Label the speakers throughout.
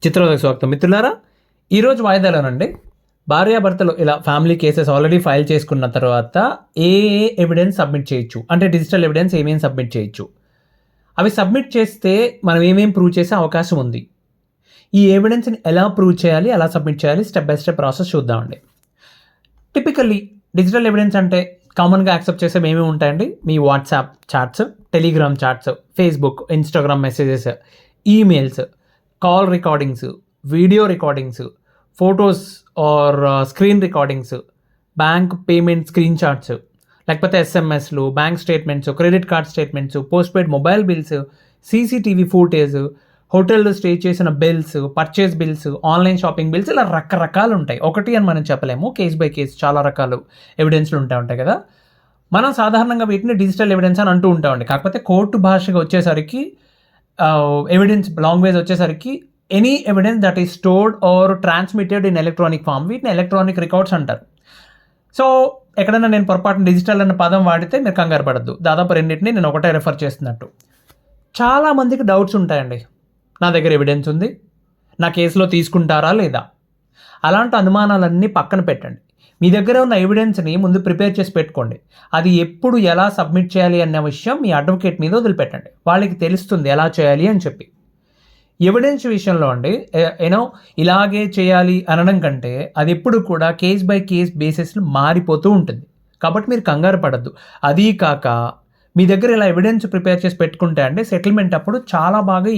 Speaker 1: చిత్రోదయ స్వాగతం మిత్రులారా. ఈరోజు వాయిదాలోనండి భార్యాభర్తలు ఇలా ఫ్యామిలీ కేసెస్ ఆల్రెడీ ఫైల్ చేసుకున్న తర్వాత ఏ ఎవిడెన్స్ సబ్మిట్ చేయొచ్చు, అంటే డిజిటల్ ఎవిడెన్స్ ఏమేమి సబ్మిట్ చేయొచ్చు, అవి సబ్మిట్ చేస్తే మనం ఏమేమి ప్రూవ్ చేసే అవకాశం ఉంది, ఈ ఎవిడెన్స్ని ఎలా ప్రూవ్ చేయాలి, ఎలా సబ్మిట్ చేయాలి, స్టెప్ బై స్టెప్ ప్రాసెస్ చూద్దామండి. టిపికల్లీ డిజిటల్ ఎవిడెన్స్ అంటే కామన్గా యాక్సెప్ట్ చేసే ఏమేమి ఉంటాయండి? మీ WhatsApp chats, Telegram chats, Facebook, Instagram messages, emails, call recordings, video recordings, photos or screen recordings, bank payment screenshots, లేకపోతే ఎస్ఎంఎస్లు, bank statements, credit card statements, postpaid mobile bills, CCTV footage, హోటల్లో stay చేసిన bills, purchase bills, online shopping bills, ఇలా రకరకాలు ఉంటాయి. ఒకటి అని మనం చెప్పలేము, కేస్ బై కేస్ చాలా రకాలు ఎవిడెన్స్లు ఉంటాయి కదా. మనం సాధారణంగా వీటిని డిజిటల్ ఎవిడెన్స్ అని అంటూ ఉంటామండి. కాకపోతే కోర్టు భాషగా వచ్చేసరికి ఎవిడెన్స్ లాంగ్వేజ్ వచ్చేసరికి any evidence that is stored or transmitted in electronic form, వీటిని ఎలక్ట్రానిక్ రికార్డ్స్ అంటారు. సో ఎక్కడైనా నేను పొరపాటున డిజిటల్ అన్న పదం వాడితే మీరు కంగారు పడద్దు, దాదాపు రెండింటిని నేను ఒకటే రెఫర్ చేస్తున్నట్టు. చాలామందికి డౌట్స్ ఉంటాయండి, నా దగ్గర ఎవిడెన్స్ ఉంది, నా కేసులో తీసుకుంటారా లేదా. అలాంటి అనుమానాలన్నీ పక్కన పెట్టండి. మీ దగ్గర ఉన్న ఎవిడెన్స్ని ముందు ప్రిపేర్ చేసి పెట్టుకోండి. అది ఎప్పుడు ఎలా సబ్మిట్ చేయాలి అన్న విషయం మీ అడ్వకేట్ మీద వదిలిపెట్టండి, వాళ్ళకి తెలుస్తుంది ఎలా చేయాలి అని చెప్పి. ఎవిడెన్స్ విషయంలో అండి ఇలాగే చేయాలి అనడం కంటే అది ఎప్పుడు కూడా కేస్ బై కేస్ బేసిస్లో మారిపోతూ ఉంటుంది. కాబట్టి మీరు కంగారు పడద్దు. అదీ కాక మీ దగ్గర ఇలా ఎవిడెన్స్ ప్రిపేర్ చేసి పెట్టుకుంటే అండి సెటిల్మెంట్ అప్పుడు చాలా బాగా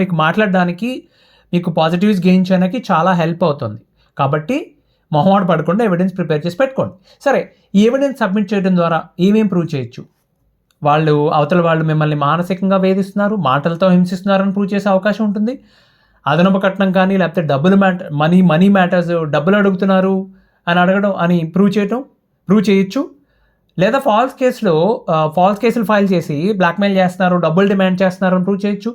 Speaker 1: మీకు మాట్లాడడానికి, మీకు పాజిటివ్స్ గెయిన్ చేయడానికి చాలా హెల్ప్ అవుతుంది. కాబట్టి మొహమాట పడకుండా ఎవిడెన్స్ ప్రిపేర్ చేసి పెట్టుకోండి. సరే, ఈ ఎవిడెన్స్ సబ్మిట్ చేయడం ద్వారా ఏమేం ప్రూవ్ చేయొచ్చు? అవతల వాళ్ళు మిమ్మల్ని మానసికంగా వేధిస్తున్నారు, మాటలతో హింసిస్తున్నారని ప్రూవ్ చేసే అవకాశం ఉంటుంది. అదనపు కట్నం కానీ, లేకపోతే మనీ మ్యాటర్స్, డబ్బులు అడుగుతున్నారు అని అడగడం అని ప్రూవ్ చేయొచ్చు. లేదా ఫాల్స్ కేసులు ఫైల్ చేసి బ్లాక్మెయిల్ చేస్తున్నారు, డబ్బులు డిమాండ్ చేస్తున్నారు అని ప్రూవ్ చేయొచ్చు.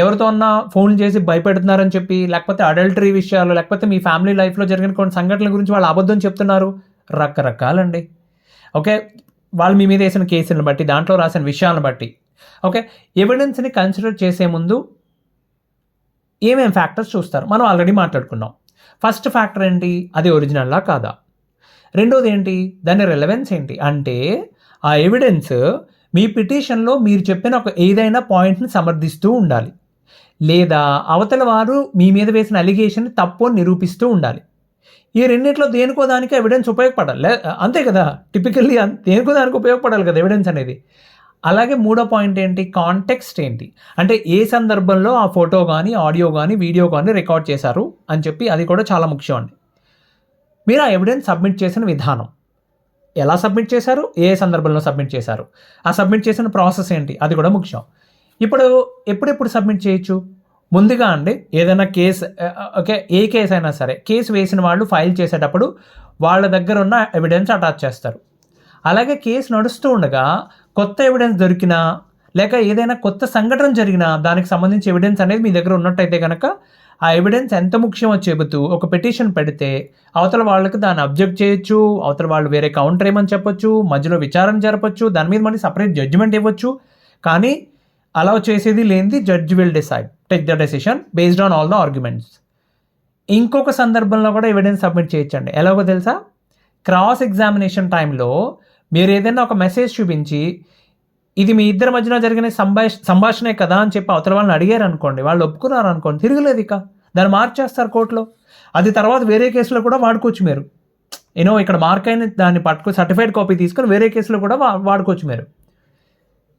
Speaker 1: ఎవరితో అన్నా ఫోన్ చేసి భయపెడుతున్నారని చెప్పి, లేకపోతే అడల్టరీ విషయాలు, లేకపోతే మీ ఫ్యామిలీ లైఫ్లో జరిగిన కొన్ని సంఘటనల గురించి వాళ్ళు అబద్ధం చెప్తున్నారు. రకరకాలండి. ఓకే, వాళ్ళు మీ మీద వేసిన కేసులను బట్టి, దాంట్లో రాసిన విషయాలను బట్టి. ఓకే, ఎవిడెన్స్ని కన్సిడర్ చేసే ముందు ఏమేం ఫ్యాక్టర్స్ చూస్తారు మనం ఆల్రెడీ మాట్లాడుకున్నాం. ఫస్ట్ ఫ్యాక్టర్ ఏంటి? అది ఒరిజినల్లా కాదా. రెండోది ఏంటి? దాని రెలవెన్స్ ఏంటి? అంటే ఆ ఎవిడెన్స్ మీ పిటిషన్లో మీరు చెప్పిన ఏదైనా పాయింట్ని సమర్థిస్తూ ఉండాలి, లేదా అవతల వారు మీ మీద వేసిన అలిగేషన్ తప్పు అని నిరూపిస్తూ ఉండాలి. ఈ రెండింటిలో దేనికో దానికి ఎవిడెన్స్ ఉపయోగపడాలి, అంతే కదా. టిపికల్లీ దేనికో దానికి ఉపయోగపడాలి కదా ఎవిడెన్స్ అనేది. అలాగే మూడో పాయింట్ ఏంటి? కాంటెక్స్ట్ ఏంటి, అంటే ఏ సందర్భంలో ఆ ఫోటో కానీ, ఆడియో కానీ, వీడియో కానీ రికార్డ్ చేశారు అని చెప్పి, అది కూడా చాలా ముఖ్యం అండి. మీరు ఆ ఎవిడెన్స్ సబ్మిట్ చేసిన విధానం, ఎలా సబ్మిట్ చేశారు, ఏ సందర్భంలో సబ్మిట్ చేశారు, ఆ సబ్మిట్ చేసిన ప్రాసెస్ ఏంటి, అది కూడా ముఖ్యం. ఇప్పుడు ఎప్పుడెప్పుడు సబ్మిట్ చేయొచ్చు? ముందుగా అండి ఏదైనా కేసు, ఓకే, ఏ కేసు అయినా సరే, కేసు వేసిన వాళ్ళు ఫైల్ చేసేటప్పుడు వాళ్ళ దగ్గర ఉన్న ఎవిడెన్స్ అటాచ్ చేస్తారు. అలాగే కేసు నడుస్తూ ఉండగా కొత్త ఎవిడెన్స్ దొరికినా, లేక ఏదైనా కొత్త సంఘటన జరిగినా దానికి సంబంధించి ఎవిడెన్స్ అనేది మీ దగ్గర ఉన్నట్టయితే కనుక ఆ ఎవిడెన్స్ ఎంత ముఖ్యమో చెబుతూ ఒక పిటిషన్ పెడితే అవతల వాళ్ళకి దాన్ని అబ్జెక్ట్ చేయొచ్చు, అవతల వాళ్ళు వేరే కౌంటర్ ఏమని చెప్పొచ్చు, మధ్యలో విచారణ జరపచ్చు, దాని మీద మళ్ళీ సపరేట్ జడ్జిమెంట్ ఇవ్వచ్చు. కానీ అలా చేసేది లేనిది judge will take the decision based on all the arguments. ఇంకొక సందర్భంలో కూడా ఎవిడెన్స్ సబ్మిట్ చేయొచ్చండి. ఎలాగో తెలుసా? క్రాస్ ఎగ్జామినేషన్ టైంలో మీరు ఏదైనా ఒక మెసేజ్ చూపించి ఇది మీ ఇద్దరి మధ్యన జరిగిన సంభాషణే కదా అని చెప్పి అవతల వాళ్ళని అడిగారు అనుకోండి, వాళ్ళు ఒప్పుకున్నారు అనుకోండి, తిరగలేదు, ఇక దాన్ని మార్చేస్తారు కోర్టులో. అది తర్వాత వేరే కేసులో కూడా వాడుకోవచ్చు మీరు. ఇక్కడ మార్క్ అయిన దాన్ని పట్టుకు సర్టిఫైడ్ కాపీ తీసుకొని వేరే కేసులో కూడా వాడుకోవచ్చు మీరు.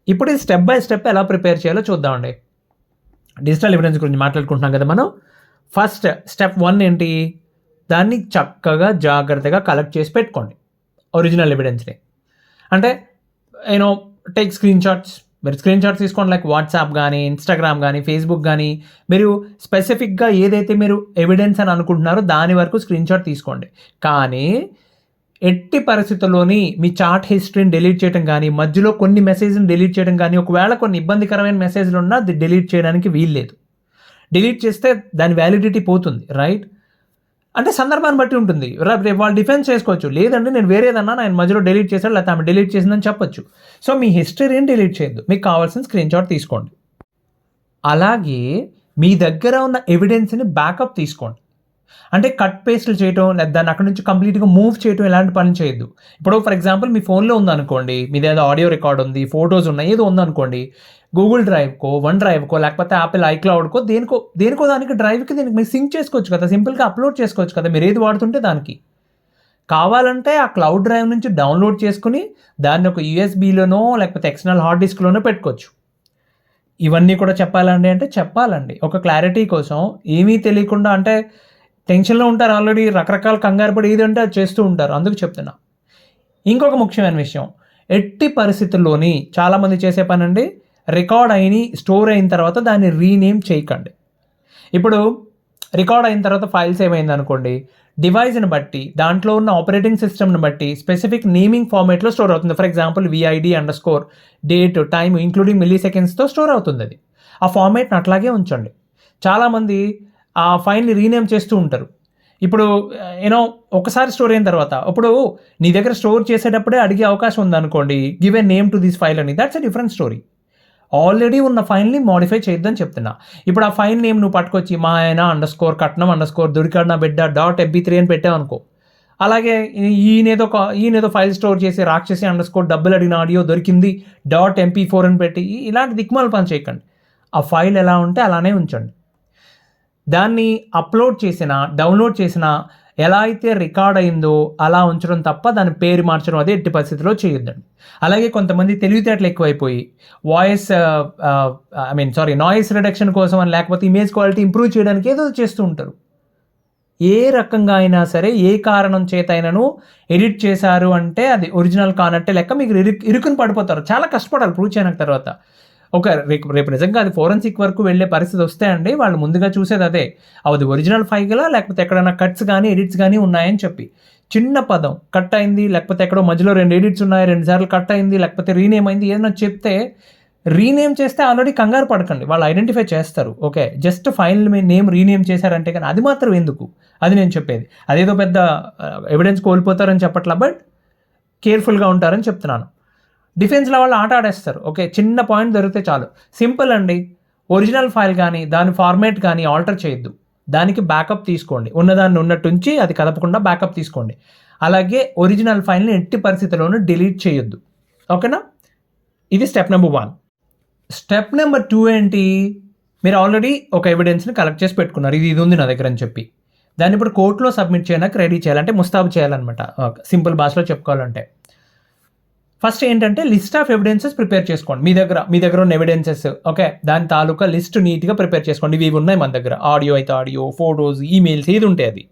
Speaker 1: ఇప్పుడు ఇది స్టెప్ బై స్టెప్ ఎలా ప్రిపేర్ చేయాలో చూద్దామండి. డిజిటల్ ఎవిడెన్స్ గురించి మాట్లాడుకుంటున్నాం కదా మనం. ఫస్ట్ స్టెప్ 1 ఏంటి? దాన్ని చక్కగా జాగ్రత్తగా కలెక్ట్ చేసి పెట్టుకోండి ఒరిజినల్ ఎవిడెన్స్ని. అంటే టేక్ స్క్రీన్ షాట్స్. మీరు స్క్రీన్ షాట్స్ తీసుకోండి, లైక్ వాట్సాప్ కానీ, ఇన్స్టాగ్రామ్ కానీ, ఫేస్బుక్ కానీ. మీరు స్పెసిఫిక్గా ఏదైతే మీరు ఎవిడెన్స్ అని అనుకుంటున్నారో దాని వరకు స్క్రీన్ షాట్ తీసుకోండి. కానీ ఎట్టి పరిస్థితుల్లోని మీ చాట్ హిస్టరీని డిలీట్ చేయడం కానీ, మధ్యలో కొన్ని మెసేజ్ని డిలీట్ చేయడం కానీ, ఒకవేళ కొన్ని ఇబ్బందికరమైన మెసేజ్లు ఉన్నా అది డిలీట్ చేయడానికి వీల్లేదు. డిలీట్ చేస్తే దాని వ్యాలిడిటీ పోతుంది, రైట్? అంటే సందర్భాన్ని బట్టి ఉంటుంది. వాళ్ళు డిఫెన్స్ చేసుకోవచ్చు, లేదండి నేను వేరేదన్నా ఆయన మధ్యలో డిలీట్ చేశాడు, లేకపోతే ఆమె డిలీట్ చేసిందని చెప్పొచ్చు. సో మీ హిస్టరీని డిలీట్ చేయొద్దు, మీకు కావాల్సిన స్క్రీన్ షాట్ తీసుకోండి. అలాగే మీ దగ్గర ఉన్న ఎవిడెన్స్ని బ్యాకప్ తీసుకోండి. అంటే కట్ పేస్ట్లు చేయటం, లేదా దాన్ని అక్కడ నుంచి కంప్లీట్గా మూవ్ చేయటం, ఇలాంటి పని చేయొద్దు. ఇప్పుడు ఫర్ ఎగ్జాంపుల్ మీ ఫోన్లో ఉందనుకోండి, మీది ఏదో ఆడియో రికార్డ్ ఉంది, ఫొటోస్ ఉన్నాయి, ఏదో ఉందనుకోండి, గూగుల్ డ్రైవ్కో, వన్ డ్రైవ్కో, లేకపోతే యాపిల్ ఐక్లౌడ్కో, దేనికో దానికి డ్రైవ్కి దీనికి మీరు సింక్ చేసుకోవచ్చు కదా, సింపుల్గా అప్లోడ్ చేసుకోవచ్చు కదా, మీరు ఏది వాడుతుంటే దానికి. కావాలంటే ఆ క్లౌడ్ డ్రైవ్ నుంచి డౌన్లోడ్ చేసుకుని దాన్ని ఒక యూఎస్బీలోనో లేకపోతే ఎక్స్టర్నల్ హార్డ్ డిస్క్లోనో పెట్టుకోవచ్చు. ఇవన్నీ కూడా చెప్పాలండి అంటే చెప్పాలండి, ఒక క్లారిటీ కోసం. ఏమీ తెలియకుండా అంటే టెన్షన్లో ఉంటారు, ఆల్రెడీ రకరకాల కంగారు పడి ఏదంటే అది చేస్తూ ఉంటారు, అందుకు చెప్తున్నా. ఇంకొక ముఖ్యమైన విషయం, ఎట్టి పరిస్థితుల్లోని చాలామంది చేసే పని అండి, రికార్డ్ అయిన స్టోర్ అయిన తర్వాత దాన్ని రీనేమ్ చేయకండి. ఇప్పుడు రికార్డ్ అయిన తర్వాత ఫైల్స్ ఏమైంది అనుకోండి, డివైస్ని బట్టి, దాంట్లో ఉన్న ఆపరేటింగ్ సిస్టమ్ని బట్టి స్పెసిఫిక్ నేమింగ్ ఫార్మేట్లో స్టోర్ అవుతుంది. For example VID_, date, time including మిల్లీ సెకండ్స్తో స్టోర్ అవుతుంది అది. ఆ ఫార్మేట్ని అట్లాగే ఉంచండి. చాలామంది ఆ ఫైల్ని రీనేమ్ చేస్తూ ఉంటారు. ఇప్పుడు ఒకసారి స్టోర్ అయిన తర్వాత, ఇప్పుడు నీ దగ్గర స్టోర్ చేసేటప్పుడే అడిగే అవకాశం ఉందనుకోండి, give a name to this file అని, that's a different story. Already ఉన్న ఫైల్ని మాడిఫై చేయొద్దని చెప్తున్నా. ఇప్పుడు ఆ ఫైల్ నేమ్ నువ్వు పట్టుకొచ్చి మా ఆయన _కట్నం_ దొరికాడు నా బిడ్డ .mp3 అని పెట్టావు అనుకో. అలాగే ఈయనేదో ఫైల్ స్టోర్ చేసి రాక్షసి _ డబ్బులు అడిగిన ఆడియో దొరికింది .mp4 అని పెట్టి ఇలాంటి దిక్కుమాల పని చేయకండి. ఆ ఫైల్ ఎలా ఉంటే అలానే ఉంచండి. దాన్ని అప్లోడ్ చేసినా, డౌన్లోడ్ చేసినా ఎలా అయితే రికార్డ్ అయిందో అలా ఉంచడం తప్ప దాని పేరు మార్చడం అది ఎట్టి పరిస్థితిలో చేయొద్దండి. అలాగే కొంతమంది తెలివితేటలు ఎక్కువైపోయి నాయిస్ రిడక్షన్ కోసం అని, లేకపోతే ఇమేజ్ క్వాలిటీ ఇంప్రూవ్ చేయడానికి ఏదో చేస్తూ ఉంటారు. ఏ రకంగా అయినా సరే, ఏ కారణం చేత అయినను ఎడిట్ చేశారు అంటే అది ఒరిజినల్ కానట్టే లెక్క. మీకు ఇరుకుని పడిపోతారు, చాలా కష్టపడాలి ప్రూవ్ చేయడానికి. తర్వాత రేపు నిజంగా అది ఫోరెన్సిక్ వరకు వెళ్ళే పరిస్థితి వస్తే అండి, వాళ్ళు ముందుగా చూసేది అదే, అది ఒరిజినల్ ఫైల్లా లేకపోతే ఎక్కడైనా కట్స్ కానీ ఎడిట్స్ కానీ ఉన్నాయని చెప్పి. చిన్న పదం కట్ అయింది, లేకపోతే ఎక్కడో మధ్యలో 2 ఎడిట్స్ ఉన్నాయి, 2 సార్లు కట్ అయింది, లేకపోతే రీనేమ్ అయింది, ఏదైనా చెప్తే రీనేమ్ చేస్తే ఆల్రెడీ కంగారు పడకండి, వాళ్ళు ఐడెంటిఫై చేస్తారు. Okay, just file name rename చేశారంటే కానీ అది మాత్రం ఎందుకు, అది నేను చెప్పేది. అదేదో పెద్ద ఎవిడెన్స్ కోల్పోతారని చెప్పట్లా, బట్ కేర్ఫుల్గా ఉంటారని చెప్తున్నాను. డిఫెన్స్లో వాళ్ళు ఆట ఆడేస్తారు. ఓకే, చిన్న పాయింట్ దొరికితే చాలు. సింపుల్ అండి, ఒరిజినల్ ఫైల్ కానీ దాని ఫార్మేట్ కానీ ఆల్టర్ చేయొద్దు, దానికి బ్యాకప్ తీసుకోండి. ఉన్నదాన్ని ఉన్నట్టుంచి అది కదపకుండా బ్యాకప్ తీసుకోండి. అలాగే ఒరిజినల్ ఫైల్ని ఎట్టి పరిస్థితుల్లోనూ డిలీట్ చేయొద్దు. ఓకేనా, ఇది స్టెప్ నెంబర్ 1. స్టెప్ నెంబర్ 2 ఏంటి, మీరు ఆల్రెడీ ఒక ఎవిడెన్స్ని కలెక్ట్ చేసి పెట్టుకున్నారు, ఇది ఉంది నా దగ్గర అని చెప్పి. దాన్ని ఇప్పుడు కోర్టులో సబ్మిట్ చేయడానికి రెడీ చేయాలంటే ముస్తాబు చేయాలన్నమాట, సింపుల్ భాషలో చెప్పుకోవాలంటే. ఫస్ట్ ఏంటంటే లిస్ట్ ఆఫ్ ఎవిడెన్సెస్ ప్రిపేర్ చేసుకోండి. మీ దగ్గర ఉన్న ఎవిడెన్సెస్, ఓకే, దాని తాలూకా లిస్ట్ నీట్గా ప్రిపేర్ చేసుకోండి. ఇవి ఉన్నాయి మన దగ్గర, ఆడియో అయితే ఆడియో, ఫొటోస్, ఈమెయిల్స్, ఏది ఉంటే అది.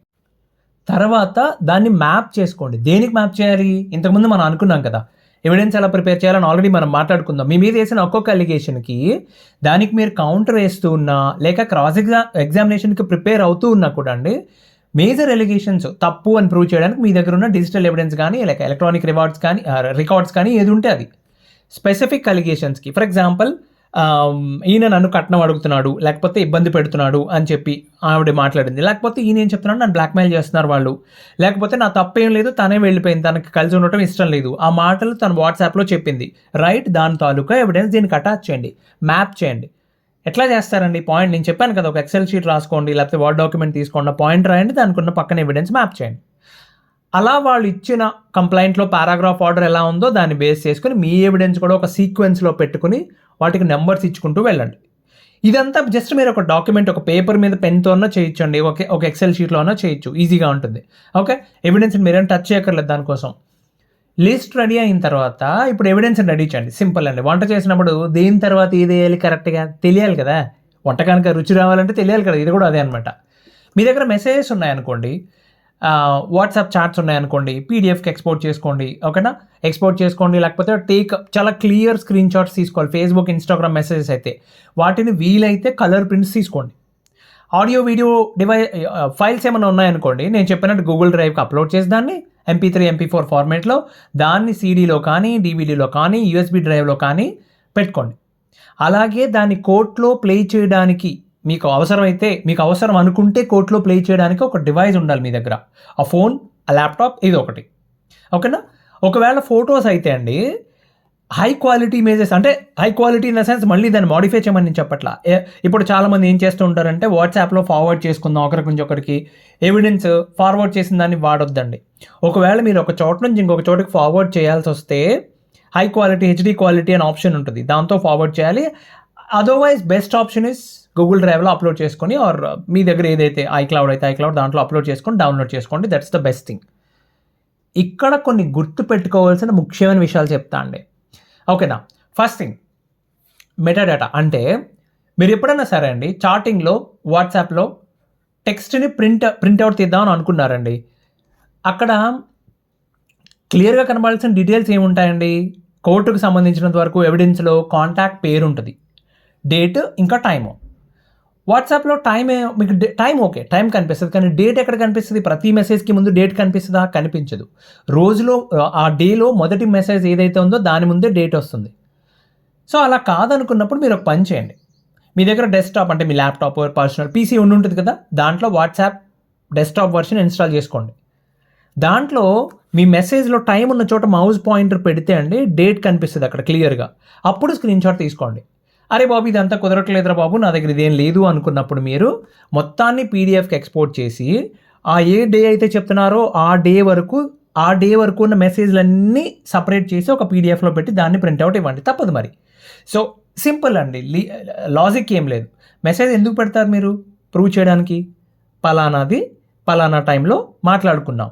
Speaker 1: తర్వాత దాన్ని మ్యాప్ చేసుకోండి. దేనికి మ్యాప్ చేయాలి, ఇంతకుముందు మనం అనుకున్నాం కదా, ఎవిడెన్స్ ఎలా ప్రిపేర్ చేయాలని ఆల్రెడీ మనం మాట్లాడుకుందాం. మీ మీద వేసిన ఒక్కొక్క అలిగేషన్కి దానికి మీరు కౌంటర్ వేస్తూ ఉన్నా, లేక క్రాస్ ఎగ్జామినేషన్కి ప్రిపేర్ అవుతూ ఉన్నా కూడా అండి, మేజర్ ఎలిగేషన్స్ తప్పు అని ప్రూవ్ చేయడానికి మీ దగ్గర ఉన్న డిజిటల్ ఎవిడెన్స్ కానీ, లేక ఎలక్ట్రానిక్ రికార్డ్స్ కానీ ఏది ఉంటే అది. స్పెసిఫిక్ అలిగేషన్స్కి, ఫర్ ఎగ్జాంపుల్ ఈయన నన్ను కట్నం అడుగుతున్నాడు, లేకపోతే ఇబ్బంది పెడుతున్నాడు అని చెప్పి ఆవిడ మాట్లాడింది, లేకపోతే ఈయన ఏం చెప్తున్నాడు, నన్ను బ్లాక్మెయిల్ చేస్తున్నారు వాళ్ళు, లేకపోతే నా తప్పేం లేదు, తనే వెళ్ళిపోయింది, తనకి కలిసి ఉండటం ఇష్టం లేదు, ఆ మాటలు తను వాట్సాప్లో చెప్పింది, రైట్, దాని తాలూకా ఎవిడెన్స్ దీనికి అటాచ్ చేయండి, మ్యాప్ చేయండి. ఎట్లా చేస్తారండి, పాయింట్ నేను చెప్పాను కదా, ఒక ఎక్సెల్ షీట్ రాసుకోండి, లేకపోతే వర్డ్ డాక్యుమెంట్ తీసుకోండి, పాయింట్ రాయండి, దానికి ఉన్న పక్కన ఎవిడెన్స్ మ్యాప్ చేయండి. అలా వాళ్ళు ఇచ్చిన కంప్లైంట్లో పారాగ్రాఫ్ ఆర్డర్ ఎలా ఉందో దాన్ని బేస్ చేసుకుని మీ ఎవిడెన్స్ కూడా ఒక సీక్వెన్స్లో పెట్టుకుని వాటికి నెంబర్స్ ఇచ్చుకుంటూ వెళ్ళండి. ఇదంతా జస్ట్ మీరు ఒక డాక్యుమెంట్, ఒక పేపర్ మీద పెన్తో అన్నా చేయొచ్చండి, ఒక ఎక్సెల్ షీట్లో అన్నా చేయొచ్చు, ఈజీగా ఉంటుంది. ఓకే, ఎవిడెన్స్ మీరేం టచ్ చేయక్కర్లేదు దానికోసం. లిస్ట్ రెడీ అయిన తర్వాత ఇప్పుడు ఎవిడెన్స్ రెడీ చేయండి. సింపుల్ అండి, వంట చేసినప్పుడు దేని తర్వాత ఏది వేయాలి కరెక్ట్గా తెలియాలి కదా, వంట కనుక రుచి రావాలంటే తెలియాలి కదా, ఇది కూడా అదే అనమాట. మీ దగ్గర మెసేజెస్ ఉన్నాయనుకోండి, వాట్సాప్ చాట్స్ ఉన్నాయనుకోండి, పీడిఎఫ్కి ఎక్స్పోర్ట్ చేసుకోండి. ఓకేనా, ఎక్స్పోర్ట్ చేసుకోండి, లేకపోతే చాలా క్లియర్ స్క్రీన్ షాట్స్ తీసుకోవాలి. ఫేస్బుక్, ఇన్స్టాగ్రామ్ మెసేజెస్ అయితే వాటిని వీలైతే కలర్ ప్రింట్స్ తీసుకోండి. ఆడియో, వీడియో ఫైల్స్ ఏమైనా ఉన్నాయనుకోండి, నేను చెప్పినట్టు గూగుల్ డ్రైవ్కి అప్లోడ్ చేసి దాన్ని MP3, MP4 ఫార్మేట్లో దాన్ని CDలో కానీ, DVDలో కానీ, USB డ్రైవ్లో కానీ పెట్టుకోండి. అలాగే దాన్ని కోర్టులో ప్లే చేయడానికి మీకు అవసరం అనుకుంటే కోర్టులో ప్లే చేయడానికి ఒక డివైస్ ఉండాలి మీ దగ్గర, ఆ ఫోన్, ఆ ల్యాప్టాప్, ఇది ఒకటి. ఓకేనా, ఒకవేళ ఫొటోస్ అయితే అండి, హై క్వాలిటీ ఇమేజెస్, అంటే high quality in the sense మళ్ళీ దాన్ని మాడిఫై చేయమని నేను చెప్పట్లా. ఇప్పుడు చాలామంది ఏం చేస్తూ ఉంటారంటే వాట్సాప్లో ఫార్వర్డ్ చేసుకుందాం ఒకరికి నుంచి ఒకరికి, ఎవిడెన్స్ ఫార్వర్డ్ చేసిన దాన్ని వాడొద్దండి. ఒకవేళ మీరు ఒక చోట నుంచి ఇంకొక చోటుకి ఫార్వర్డ్ చేయాల్సి వస్తే హై క్వాలిటీ హెచ్డి క్వాలిటీ అనే ఆప్షన్ ఉంటుంది, దాంతో ఫార్వర్డ్ చేయాలి. Otherwise best option is Google డ్రైవ్లో అప్లోడ్ చేసుకొని, ఆర్ మీ దగ్గర ఏదైతే ఐక్లౌడ్ అయితే ఐక్లౌడ్ దాంట్లో అప్లోడ్ చేసుకొని డౌన్లోడ్ చేసుకోండి. That's the best thing. ఇక్కడ కొన్ని గుర్తు పెట్టుకోవాల్సిన ముఖ్యమైన విషయాలు చెప్తా అండి. ఓకేనా? First thing metadata. అంటే మీరు ఎప్పుడైనా సరే అండి చాటింగ్లో వాట్సాప్లో టెక్స్ట్ని ప్రింట్అవుట్ తీద్దామని అనుకున్నారండి, అక్కడ క్లియర్గా కనబడాల్సిన డీటెయిల్స్ ఏముంటాయండి? కోర్టుకు సంబంధించినంత వరకు ఎవిడెన్స్లో కాంటాక్ట్ పేరు ఉంటుంది, డేట్, ఇంకా టైము. వాట్సాప్లో మీకు టైం ఓకే, టైం కనిపిస్తుంది, కానీ డేట్ ఎక్కడ కనిపిస్తుంది? ప్రతి మెసేజ్కి ముందు డేట్ కనిపిస్తుందా? కనిపించదు. రోజులో ఆ డేలో మొదటి మెసేజ్ ఏదైతే ఉందో దాని ముందే డేట్ వస్తుంది. సో అలా కాదనుకున్నప్పుడు మీరు ఒక పని చేయండి. మీ దగ్గర డెస్క్టాప్ అంటే మీ ల్యాప్టాప్ పర్సనల్ పీసీ ఉంటుంది కదా, దాంట్లో వాట్సాప్ డెస్క్టాప్ వర్షన్ ఇన్స్టాల్ చేసుకోండి. దాంట్లో మీ మెసేజ్లో టైం ఉన్న చోట మౌస్ పాయింటర్ పెడితే అండి డేట్ కనిపిస్తుంది అక్కడ క్లియర్గా. అప్పుడు స్క్రీన్ షాట్ తీసుకోండి. అరే బాబు ఇదంతా కుదరట్లేదురా బాబు, నా దగ్గర ఇదేం లేదు అనుకున్నప్పుడు మీరు మొత్తాన్ని పీడిఎఫ్కి ఎక్స్పోర్ట్ చేసి ఏ డే అయితే చెప్తున్నారో ఆ డే వరకు ఉన్న మెసేజ్లన్నీ సపరేట్ చేసి ఒక పీడిఎఫ్లో పెట్టి దాన్ని ప్రింట్అవుట్ ఇవ్వండి. తప్పదు మరి. సో సింపుల్ అండి, లాజిక్ ఏం లేదు. మెసేజ్ ఎందుకు పెడతారు మీరు? ప్రూవ్ చేయడానికి. పలానా టైంలో మాట్లాడుకున్నాం.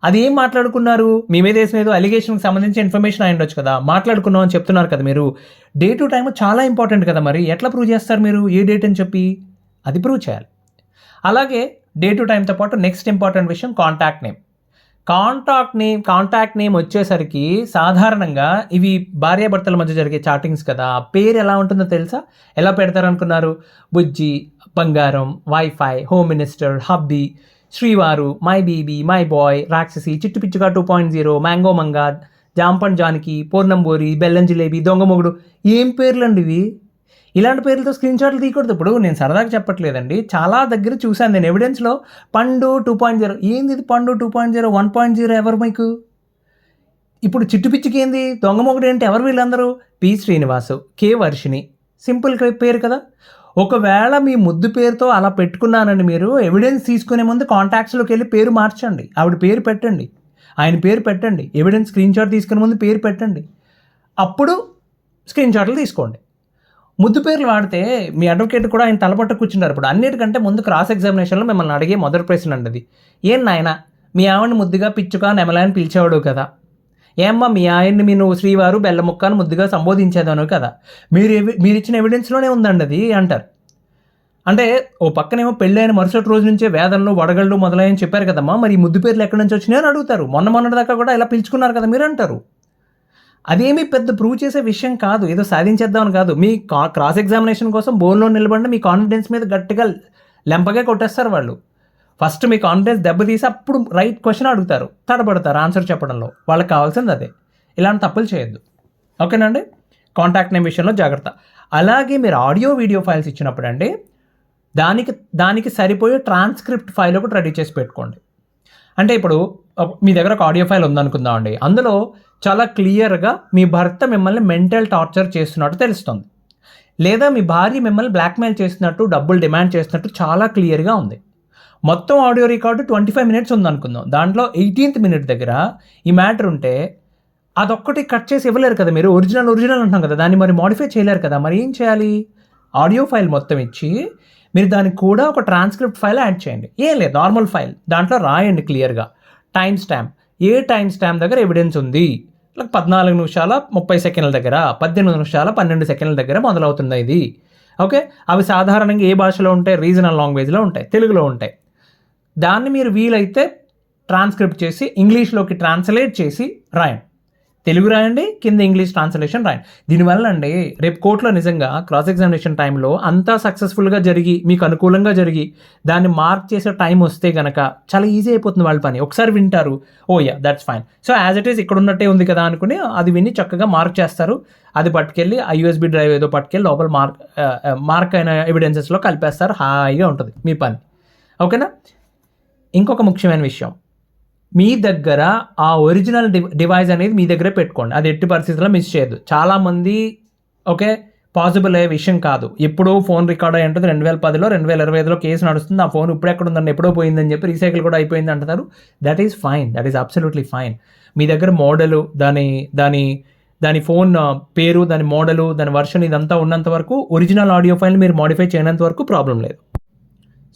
Speaker 1: అది ఏం మాట్లాడుకున్నారు? మీ మీద వేసిన ఏదో అలిగేషన్కి సంబంధించి ఇన్ఫర్మేషన్ అయి ఉండొచ్చు కదా, మాట్లాడుకున్నాం అని చెప్తున్నారు కదా మీరు. డే టు టైం చాలా ఇంపార్టెంట్ కదా, మరి ఎట్లా ప్రూవ్ చేస్తారు మీరు? ఏ డేట్ అని చెప్పి అది ప్రూవ్ చేయాలి. అలాగే డే టు టైంతో పాటు నెక్స్ట్ ఇంపార్టెంట్ విషయం కాంటాక్ట్ నేమ్. కాంటాక్ట్ నేమ్ వచ్చేసరికి సాధారణంగా ఇవి భార్యాభర్తల మధ్య జరిగే చాటింగ్స్ కదా, పేరు ఎలా ఉంటుందో తెలుసా? ఎలా పెడతారు అనుకున్నారు? బుజ్జి, బంగారం, వైఫై, హోమ్ మినిస్టర్, హబ్బీ, శ్రీవారు, మై బీబీ, మై బాయ్, రాక్షసి, చిట్టు పిచ్చుగా 2.0, మ్యాంగో మంగా, జాంపండ్ జానకి, పూర్ణంబోరి, బెల్లం జిలేబీ, దొంగ మొగుడు. ఏం పేర్లు అండి ఇవి? ఇలాంటి పేర్లతో స్క్రీన్ షాట్లు తీయకూడదు. ఇప్పుడు నేను సరదాగా చెప్పట్లేదండి, చాలా దగ్గర చూశాను నేను ఎవిడెన్స్లో. పండు 2.0. ఏంది ఇది పండు 2.0? 1.0 ఎవరు మీకు? ఇప్పుడు చిట్టు పిచ్చికి ఏంది? దొంగ మొగుడు ఏంటి? ఎవరు వీళ్ళందరూ? పి శ్రీనివాసు, కే వర్షిణి. సింపుల్ పేరు కదా. ఒకవేళ మీ ముద్దు పేరుతో అలా పెట్టుకున్నానండి, మీరు ఎవిడెన్స్ తీసుకునే ముందు కాంటాక్ట్స్లోకి వెళ్ళి పేరు మార్చండి, ఆవిడ పేరు పెట్టండి, ఆయన పేరు పెట్టండి, ఎవిడెన్స్ స్క్రీన్ షాట్ తీసుకునే ముందు పేరు పెట్టండి, అప్పుడు స్క్రీన్ షాట్లు తీసుకోండి. ముద్దు పేర్లు వాడితే మీ అడ్వకేట్ కూడా ఆయన తలపట్టు కూర్చున్నారు. ఇప్పుడు అన్నిటికంటే ముందు క్రాస్ ఎగ్జామినేషన్లో మిమ్మల్ని అడిగే మొదటి ప్రశ్న అండి అది. ఏం నాయన మీ ఆవిడని ముద్దుగా పిచ్చుక నెమలాయని పిలిచేవాడు కదా, ఏమ్మా మీ ఆయన్ని నువ్వు శ్రీవారు బెల్లముక్క అని ముద్దుగా సంబోధించేదాను కదా, మీరు ఇచ్చిన ఎవిడెన్స్లోనే ఉందండి అది అంటారు. అంటే ఓ పక్కనేమో పెళ్ళైన మరుసటి రోజు నుంచే వేదనలు, వడగళ్ళు మొదలయ్యని చెప్పారు కదమ్మా, మరి ఈ ముద్దు పేర్లు ఎక్కడి నుంచి వచ్చినాయని అడుగుతారు. మొన్నటి దాకా కూడా ఇలా పిలుచుకున్నారు కదా మీరు అంటారు. అదేమీ పెద్ద ప్రూవ్ చేసే విషయం కాదు, ఏదో సాధించేద్దామని కాదు. మీ క్రాస్ ఎగ్జామినేషన్ కోసం బోన్లో నిలబడి మీ కాన్ఫిడెన్స్ మీద గట్టిగా లెంపగా కొట్టేస్తారు వాళ్ళు. ఫస్ట్ మీ కాన్ఫిడెన్స్ దెబ్బతీసి అప్పుడు రైట్ క్వశ్చన్ అడుగుతారు, తడబడతారు ఆన్సర్ చెప్పడంలో. వాళ్ళకి కావాల్సింది అదే. ఇలాంటి తప్పులు చేయొద్దు. ఓకేనండి? కాంటాక్ట్ నేమ్ విషయంలో జాగ్రత్త. అలాగే మీరు ఆడియో వీడియో ఫైల్స్ ఇచ్చినప్పుడు అండి దానికి సరిపోయే ట్రాన్స్క్రిప్ట్ ఫైల్ ఒకటి రెడీ చేసి పెట్టుకోండి. అంటే ఇప్పుడు మీ దగ్గర ఒక ఆడియో ఫైల్ ఉందనుకుందాం అండి, అందులో చాలా క్లియర్గా మీ భర్త మిమ్మల్ని మెంటల్ టార్చర్ చేస్తున్నట్టు తెలుస్తుంది, లేదా మీ భార్య మిమ్మల్ని బ్లాక్మెయిల్ చేస్తున్నట్టు, డబ్బులు డిమాండ్ చేస్తున్నట్టు చాలా క్లియర్గా ఉంది. మొత్తం ఆడియో రికార్డు 25 minutes ఉందనుకుందాం, దాంట్లో 18th minute దగ్గర ఈ మ్యాటర్ ఉంటే అదొక్కటి కట్ చేసి ఇవ్వలేరు కదా మీరు. ఒరిజినల్ అంటున్నాం కదా, దాన్ని మరి మాడిఫై చేయలేరు కదా. మరి ఏం చేయాలి? ఆడియో ఫైల్ మొత్తం ఇచ్చి మీరు దానికి కూడా ఒక ట్రాన్స్క్రిప్ట్ ఫైల్ యాడ్ చేయండి. ఏం లేదు, నార్మల్ ఫైల్, దాంట్లో రాయండి క్లియర్గా టైం స్టాంప్, ఏ టైం స్టాంప్ దగ్గర ఎవిడెన్స్ ఉంది, 14:30 దగ్గర, 18:12 దగ్గర మొదలవుతుంది ఇది. ఓకే, అవి సాధారణంగా ఏ భాషలో ఉంటాయి? రీజనల్ లాంగ్వేజ్లో ఉంటాయి, తెలుగులో ఉంటాయి. దాన్ని మీరు వీలైతే ట్రాన్స్క్రిప్ట్ చేసి ఇంగ్లీష్లోకి ట్రాన్స్లేట్ చేసి రాయండి. తెలుగు రాయండి, కింద ఇంగ్లీష్ ట్రాన్స్లేషన్ రాయండి. దీనివల్ల అండి రేపు కోర్టులో నిజంగా క్రాస్ ఎగ్జామినేషన్ టైంలో అంతా సక్సెస్ఫుల్గా జరిగి మీకు అనుకూలంగా జరిగి దాన్ని మార్క్ చేసే టైం వస్తే కనుక చాలా ఈజీ అయిపోతుంది వాళ్ళ పని. ఒకసారి వింటారు, oh yeah that's fine, so as it is ఇక్కడ ఉన్నట్టే ఉంది కదా అనుకుని అది విని చక్కగా మార్క్ చేస్తారు. అది పట్టుకెళ్ళి ఆ యూఎస్బీ డ్రైవ్ ఏదో పట్టుకెళ్ళి లోపల మార్క్ అయిన ఎవిడెన్సెస్లో కలిపేస్తారు. హాయిగా ఉంటుంది మీ పని. ఓకేనా? ఇంకొక ముఖ్యమైన విషయం, మీ దగ్గర ఆ ఒరిజినల్ డివైస్ అనేది మీ దగ్గరే పెట్టుకోండి. అది ఎట్టి పరిస్థితుల్లో మిస్ చేయొద్దు. చాలామంది ఓకే పాసిబుల్ అయ్యే విషయం కాదు. ఎప్పుడో ఫోన్ రికార్డ్ అయ్యి ఉంటుంది 2010లో 2025లో కేసు నడుస్తుంది. ఆ ఫోన్ ఇప్పుడు ఎక్కడ ఉందండి, ఎప్పుడో పోయిందని చెప్పి రీసైకిల్ కూడా అయిపోయింది అంటున్నారు. That is fine, that is absolutely fine. మీ దగ్గర మోడలు, దాని ఫోన్ పేరు, దాని మోడలు, దాని వర్షన్ ఇదంతా ఉన్నంత వరకు, ఒరిజినల్ ఆడియో ఫైల్ మీరు మాడిఫై చేయనంత వరకు ప్రాబ్లం లేదు.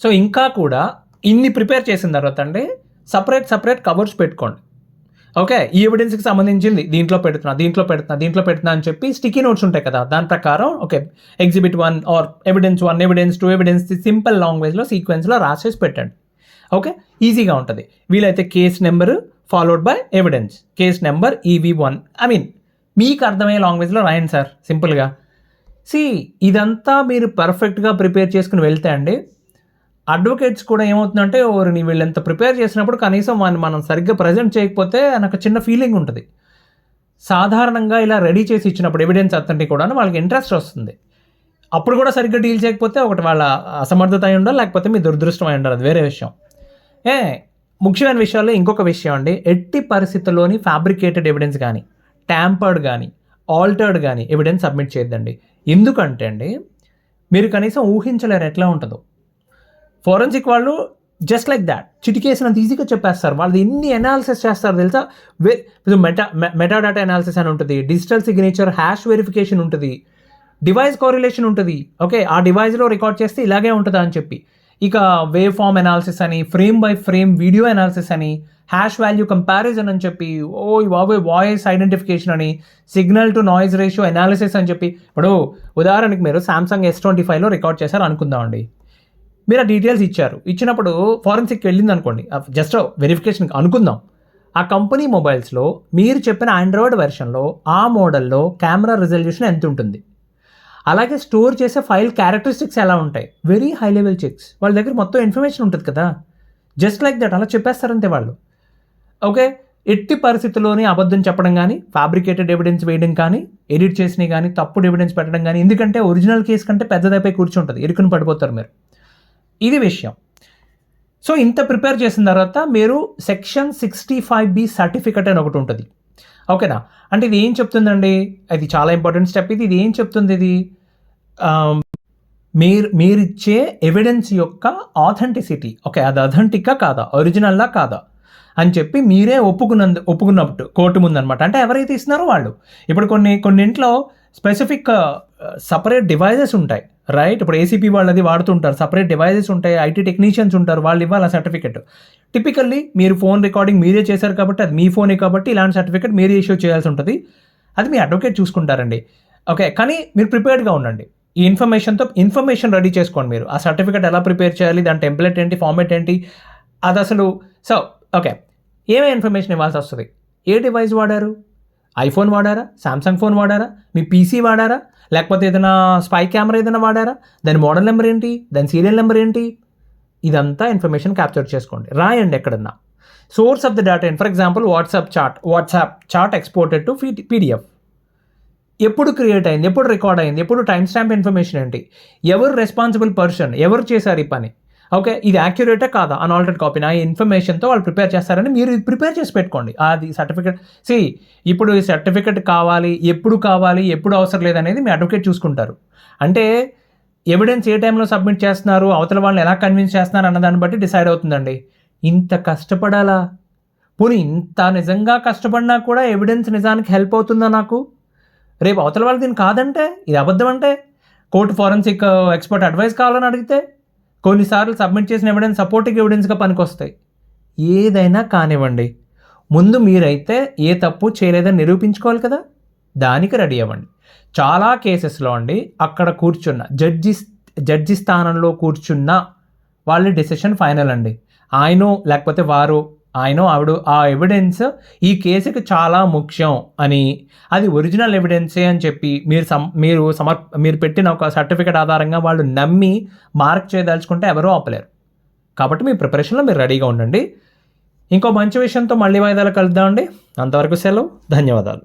Speaker 1: సో ఇంకా కూడా ఇన్ని ప్రిపేర్ చేసిన తర్వాత అండి సపరేట్ కవర్స్ పెట్టుకోండి. ఓకే, ఈ ఎవిడెన్స్కి సంబంధించింది దీంట్లో పెడుతున్నా అని చెప్పి స్టిక్కీ నోట్స్ ఉంటాయి కదా, దాని ప్రకారం okay exhibit 1 or evidence 1, evidence 2, evidence simple లాంగ్వేజ్లో సీక్వెన్స్లో రాసేసి పెట్టండి. ఓకే, ఈజీగా ఉంటుంది. వీలైతే case number followed by evidence, case number EV1, మీకు అర్థమయ్యే లాంగ్వేజ్లో రాయండి సార్ సింపుల్గా. ఇదంతా మీరు పర్ఫెక్ట్గా ప్రిపేర్ చేసుకుని వెళ్తే అండి, అడ్వకేట్స్ కూడా ఏమవుతుందంటే వీళ్ళు ఎంత ప్రిపేర్ చేసినప్పుడు కనీసం మనం సరిగ్గా ప్రజెంట్ చేయకపోతే నాకు చిన్న ఫీలింగ్ ఉంటుంది. సాధారణంగా ఇలా రెడీ చేసి ఇచ్చినప్పుడు ఎవిడెన్స్ అథెంటిక్ కూడా వాళ్ళకి ఇంట్రెస్ట్ వస్తుంది. అప్పుడు కూడా సరిగ్గా డీల్ చేయకపోతే ఒకటి వాళ్ళ అసమర్థత అయి ఉండాలి, లేకపోతే మీ దురదృష్టం అయి ఉండాలి, అది వేరే విషయం. ముఖ్యమైన విషయాల్లో ఇంకొక విషయం అండి, ఎట్టి పరిస్థితుల్లోని ఫ్యాబ్రికేటెడ్ ఎవిడెన్స్ కానీ, ట్యాంపర్డ్ కానీ, ఆల్టర్డ్ కానీ ఎవిడెన్స్ సబ్మిట్ చేయొద్దండి. ఎందుకంటే అండి మీరు కనీసం ఊహించలేరు ఎట్లా ఉంటుందో. ఫోరెన్సిక్ వాళ్ళు జస్ట్ లైక్ దాట్ చిటికేసినంత ఈజీగా చెప్పేస్తారు. వాళ్ళు ఎన్ని అనాలిసిస్ చేస్తారు తెలుసా. మెటాడాటా అనాలిసిస్ అని ఉంటుంది, డిజిటల్ సిగ్నేచర్ హ్యాష్ వెరిఫికేషన్ ఉంటుంది, డివైస్ కోరిలేషన్ ఉంటుంది. ఓకే, ఆ డివైస్లో రికార్డ్ చేస్తే ఇలాగే ఉంటుందా అని చెప్పి, ఇక వేవ్ ఫామ్ అనాలిసిస్ అని, frame by frame video analysis అని, హ్యాష్ వాల్యూ కంపారిజన్ అని చెప్పి, వాయిస్ ఐడెంటిఫికేషన్ అని, signal to noise ratio analysis అని చెప్పి. ఇప్పుడు ఉదాహరణకి మీరు సామ్సంగ్ S25లో రికార్డ్ చేశారు అనుకుందామండి. మీరు ఆ డీటెయిల్స్ ఇచ్చినప్పుడు ఫారెన్సిక్ వెళ్ళింది అనుకోండి, జస్ట్ వెరిఫికేషన్కి అనుకుందాం. ఆ కంపెనీ మొబైల్స్లో మీరు చెప్పిన ఆండ్రాయిడ్ వెర్షన్లో ఆ మోడల్లో కెమెరా రిజల్యూషన్ ఎంత ఉంటుంది, అలాగే స్టోర్ చేసే ఫైల్ క్యారెక్టరిస్టిక్స్ ఎలా ఉంటాయి, వెరీ హై లెవెల్ చెక్స్. వాళ్ళ దగ్గర మొత్తం ఇన్ఫర్మేషన్ ఉంటుంది కదా, జస్ట్ లైక్ దట్ అలా చెప్పేస్తారంతే వాళ్ళు. ఓకే, ఎట్టి పరిస్థితుల్లోనే అబద్ధం చెప్పడం కానీ, ఫ్యాబ్రికేటెడ్ ఎవిడెన్స్ వేయడం కానీ, ఎడిట్ చేసినవి కానీ, తప్పుడు ఎవిడెన్స్ పెట్టడం కానీ, ఎందుకంటే ఒరిజినల్ కేసు కంటే పెద్దదైపోయి కూర్చుంటుంది, ఇరుకుని పడిపోతారు మీరు. ఇది విషయం. సో ఇంత ప్రిపేర్ చేసిన తర్వాత మీరు సెక్షన్ 65B సర్టిఫికెట్ అని ఒకటి ఉంటుంది. ఓకేనా, అంటే ఇది ఏం చెప్తుందండి, అది చాలా ఇంపార్టెంట్ స్టెప్. ఇది ఏం చెప్తుంది, ఇది మీరిచ్చే ఎవిడెన్స్ యొక్క ఆథెంటిసిటీ, ఓకే అది అథెంటిక్గా కాదా, ఒరిజినల్లా కాదా అని చెప్పి మీరే ఒప్పుకున్నట్టు కోర్టు ముందనమాట. అంటే ఎవరైతే ఇస్తున్నారో వాళ్ళు. ఇప్పుడు కొన్నింట్లో స్పెసిఫిక్ సపరేట్ డివైజెస్ ఉంటాయి, రైట్. ఇప్పుడు ACP వాళ్ళది వాడుతుంటారు, సపరేట్ డివైజెస్ ఉంటాయి, IT టెక్నీషియన్స్ ఉంటారు, వాళ్ళు ఇవ్వాలి ఆ సర్టిఫికెట్. టిపికల్లీ మీరు ఫోన్ రికార్డింగ్ మీరే చేశారు కాబట్టి, అది మీ ఫోనే కాబట్టి ఇలాంటి సర్టిఫికెట్ మీరే ఇష్యూ చేయాల్సి ఉంటుంది. అది మీ అడ్వకేట్ చూసుకుంటారండి. ఓకే, కానీ మీరు ప్రిపేర్డ్గా ఉండండి. ఈ ఇన్ఫర్మేషన్ రెడీ చేసుకోండి. మీరు ఆ సర్టిఫికెట్ ఎలా ప్రిపేర్ చేయాలి, దాని టెంప్లెట్ ఏంటి, ఫార్మేట్ ఏంటి, అది అసలు. సో ఓకే, ఏమేమి ఇన్ఫర్మేషన్ ఇవ్వాల్సి వస్తుంది, ఏ డివైస్ వాడారు, ఐఫోన్ వాడారా, సామ్సంగ్ ఫోన్ వాడారా, మీ PC వాడారా, లేకపోతే ఏదైనా స్పై కెమెరా ఏదైనా వాడారా, దాని మోడల్ నెంబర్ ఏంటి, దాని సీరియల్ నెంబర్ ఏంటి, ఇదంతా ఇన్ఫర్మేషన్ క్యాప్చర్ చేసుకోండి, రాయండి ఎక్కడన్నా. Source of the data, for example WhatsApp chat exported to PDF, ఎప్పుడు క్రియేట్ అయింది, ఎప్పుడు రికార్డ్ అయింది, ఎప్పుడు టైం స్టాంప్ ఇన్ఫర్మేషన్ ఏంటి, ఎవరు రెస్పాన్సిబుల్ పర్సన్, ఎవరు చేశారు ఈ పని, ఓకే ఇది యాక్యురేటా కాదా, అన్ఆల్టర్డ్ కాపీ, ఆ ఇన్ఫర్మేషన్తో వాళ్ళు ప్రిపేర్ చేస్తారని మీరు ప్రిపేర్ చేసి పెట్టుకోండి. అది సర్టిఫికేట్. ఇప్పుడు ఈ సర్టిఫికేట్ కావాలి, ఎప్పుడు అవసరం లేదనేది మీ అడ్వకేట్ చూసుకుంటారు. అంటే ఎవిడెన్స్ ఏ టైంలో సబ్మిట్ చేస్తున్నారు, అవతల వాళ్ళని ఎలా కన్విన్స్ చేస్తున్నారు అన్న దాన్ని బట్టి డిసైడ్ అవుతుందండి. ఇంత కష్టపడాలా, పోనీ ఇంత నిజంగా కష్టపడినా కూడా ఎవిడెన్స్ నిజానికి హెల్ప్ అవుతుందా నాకు, రేపు అవతల వాళ్ళు దీన్ని కాదంటే, ఇది అబద్ధం అంటే, కోర్టు ఫారెన్సిక్ ఎక్స్పర్ట్ అడ్వైస్ కావాలని అడిగితే, కొన్నిసార్లు సబ్మిట్ చేసిన ఎవిడెన్స్ సపోర్టివ్ ఎవిడెన్స్గా పనికొస్తాయి. ఏదైనా కానివ్వండి, ముందు మీరైతే ఏ తప్పు చేయలేదని నిరూపించుకోవాలి కదా, దానికి రెడీ అవ్వండి. చాలా కేసెస్లో అండి అక్కడ కూర్చున్న జడ్జి స్థానంలో కూర్చున్న వాళ్ళ డెసిషన్ ఫైనల్ అండి. లేకపోతే ఆవిడ ఆ ఎవిడెన్స్ ఈ కేసుకి చాలా ముఖ్యం అని, అది ఒరిజినల్ ఎవిడెన్సే అని చెప్పి మీరు పెట్టిన ఒక సర్టిఫికేట్ ఆధారంగా వాళ్ళు నమ్మి మార్క్ చేయదలుచుకుంటే ఎవరూ ఆపలేరు. కాబట్టి మీ ప్రిపరేషన్లో మీరు రెడీగా ఉండండి. ఇంకో మంచి విషయంతో మళ్ళీ వాయిదాలు కలుద్దామండి. అంతవరకు సెలవు, ధన్యవాదాలు.